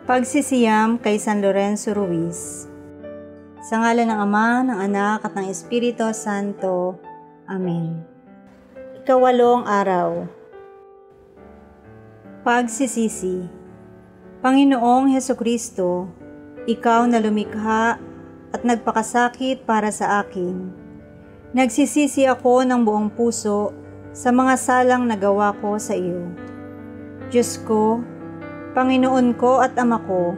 Pagsisiyam kay San Lorenzo Ruiz. Sa ngalan ng Ama, ng Anak, at ng Espiritu Santo. Amen. Ikawalong araw. Pagsisisi. Panginoong Hesukristo, Ikaw na lumikha at nagpakasakit para sa akin. Nagsisisi ako ng buong puso sa mga salang nagawa ko sa iyo. Diyos ko, Panginoon ko at Ama ko,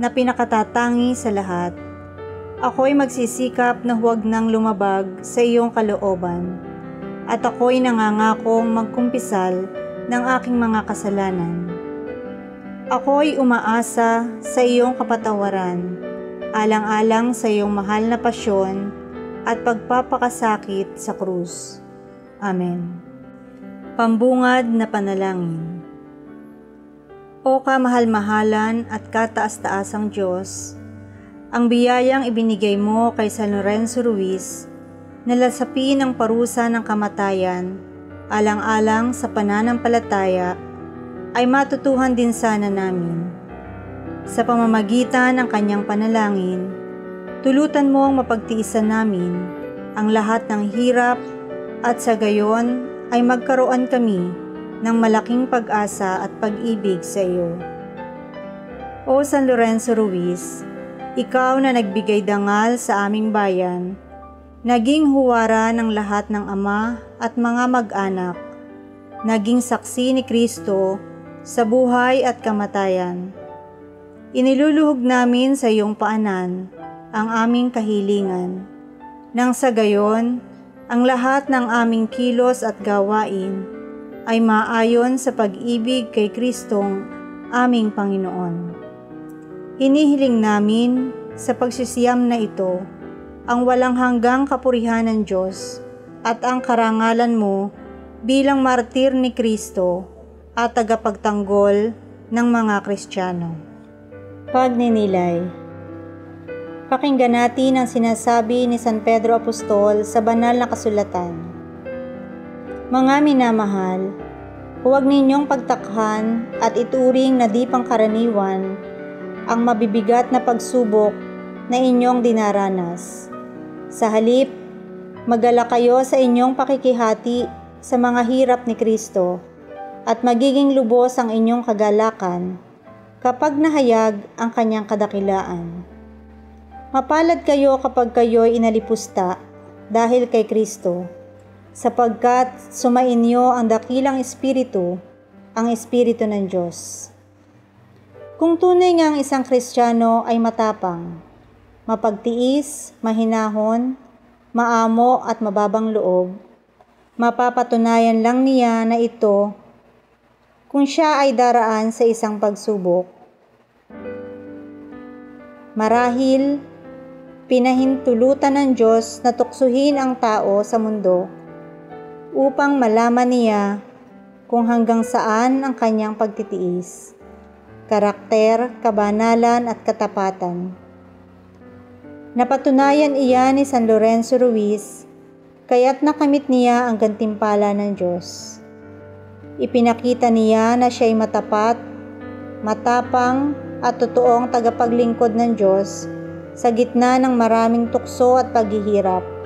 na pinakatatangi sa lahat, ako'y magsisikap na huwag nang lumabag sa iyong kalooban, at ako'y nangangakong magkumpisal ng aking mga kasalanan. Ako'y umaasa sa iyong kapatawaran, alang-alang sa iyong mahal na pasyon at pagpapakasakit sa krus. Amen. Pambungad na panalangin. O kamahal-mahalan at kataas-taasang Diyos, ang biyayang ibinigay mo kay San Lorenzo Ruiz na lasapin ang parusa ng kamatayan alang-alang sa pananampalataya ay matutuhan din sana namin. Sa pamamagitan ng kanyang panalangin, tulutan mo ang mapagtiisan namin ang lahat ng hirap at sa gayon ay magkaroon kami ng malaking pag-asa at pag-ibig sa iyo. O San Lorenzo Ruiz, ikaw na nagbigay dangal sa aming bayan, naging huwara ng lahat ng ama at mga mag-anak, naging saksi ni Kristo sa buhay at kamatayan. Iniluluhog namin sa iyong paanan ang aming kahilingan, nang sa gayon, ang lahat ng aming kilos at gawain ay maayon sa pag-ibig kay Kristong aming Panginoon. Hinihiling namin sa pagsisiyam na ito ang walang hanggang kapurihan ng Diyos at ang karangalan mo bilang martir ni Kristo at tagapagtanggol ng mga Kristiyano. Pagninilay. Pakinggan natin ang sinasabi ni San Pedro Apostol sa banal na kasulatan. Mga minamahal, huwag ninyong pagtakhan at ituring na di pangkaraniwan ang mabibigat na pagsubok na inyong dinaranas. Sa halip, magala kayo sa inyong pakikihati sa mga hirap ni Kristo at magiging lubos ang inyong kagalakan kapag nahayag ang kanyang kadakilaan. Mapalad kayo kapag kayo'y inalipusta dahil kay Kristo, sapagkat sumainyo ang dakilang Espiritu, ang Espiritu ng Diyos. Kung tunay nga ang isang Kristiyano ay matapang, mapagtiis, mahinahon, maamo at mababang loob, mapapatunayan lang niya na ito kung siya ay daraan sa isang pagsubok. Marahil, pinahintulutan ng Diyos na tuksuhin ang tao sa mundo upang malaman niya kung hanggang saan ang kanyang pagtitiis, karakter, kabanalan at katapatan. Napatunayan iyan ni San Lorenzo Ruiz, kaya't nakamit niya ang gantimpala ng Diyos. Ipinakita niya na siya'y matapat, matapang at totoong tagapaglingkod ng Diyos sa gitna ng maraming tukso at paghihirap.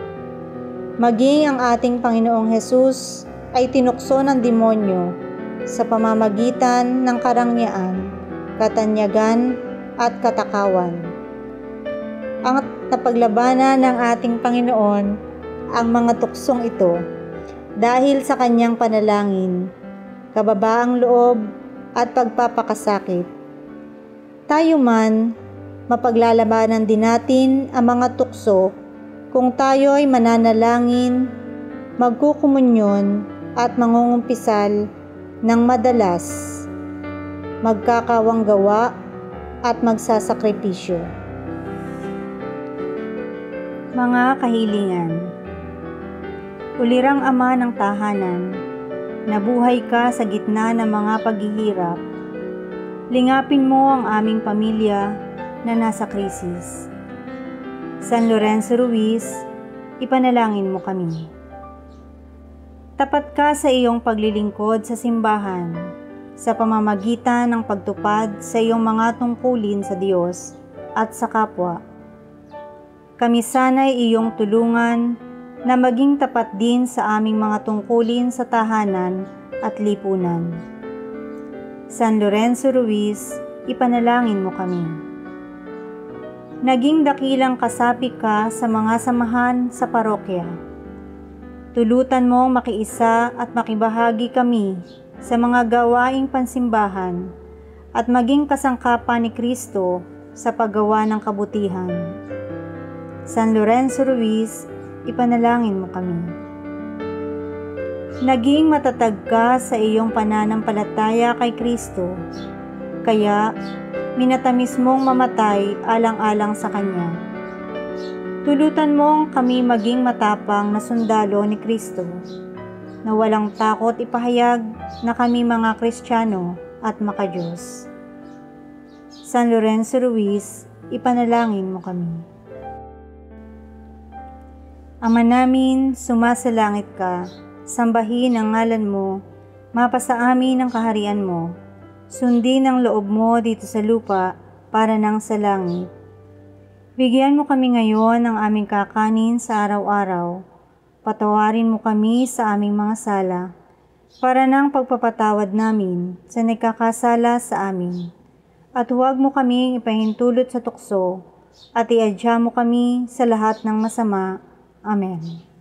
Maging ang ating Panginoong Hesus ay tinukso ng demonyo sa pamamagitan ng karangyaan, katanyagan at katakawan. Ang napaglabanan ng ating Panginoon ang mga tuksong ito dahil sa kanyang panalangin, kababaang loob at pagpapakasakit. Tayo man, mapaglalabanan din natin ang mga tukso kung tayo'y mananalangin, magkukumunyon at mangungumpisal ng madalas, magkakawanggawa at magsasakripisyo. Mga kahilingan. Ulirang Ama ng tahanan, nabuhay ka sa gitna ng mga paghihirap. Lingapin mo ang aming pamilya na nasa krisis. San Lorenzo Ruiz, ipanalangin mo kami. Tapat ka sa iyong paglilingkod sa simbahan sa pamamagitan ng pagtupad sa iyong mga tungkulin sa Diyos at sa kapwa. Kami sana'y iyong tulungan na maging tapat din sa aming mga tungkulin sa tahanan at lipunan. San Lorenzo Ruiz, ipanalangin mo kami. Naging dakilang kasapi ka sa mga samahan sa parokya. Tulutan mong makiisa at makibahagi kami sa mga gawaing pansimbahan at maging kasangkapan ni Kristo sa paggawa ng kabutihan. San Lorenzo Ruiz, ipanalangin mo kami. Naging matatag ka sa iyong pananampalataya kay Kristo, kaya minatamis mong mamatay alang-alang sa Kanya. Tulutan mong kami maging matapang na sundalo ni Kristo, na walang takot ipahayag na kami mga Kristiyano at makadiyos. San Lorenzo Ruiz, ipanalangin mo kami. Ama namin, sumasalangit ka, sambahin ang ngalan mo, mapasa amin ang kaharian mo, sundin ang loob mo dito sa lupa para nang sa langit. Bigyan mo kami ngayon ng aming kakanin sa araw-araw. Patawarin mo kami sa aming mga sala, para nang pagpapatawad namin sa nagkakasala sa amin. At huwag mo kaming ipahintulot sa tukso, at iadya mo kami sa lahat ng masama. Amen.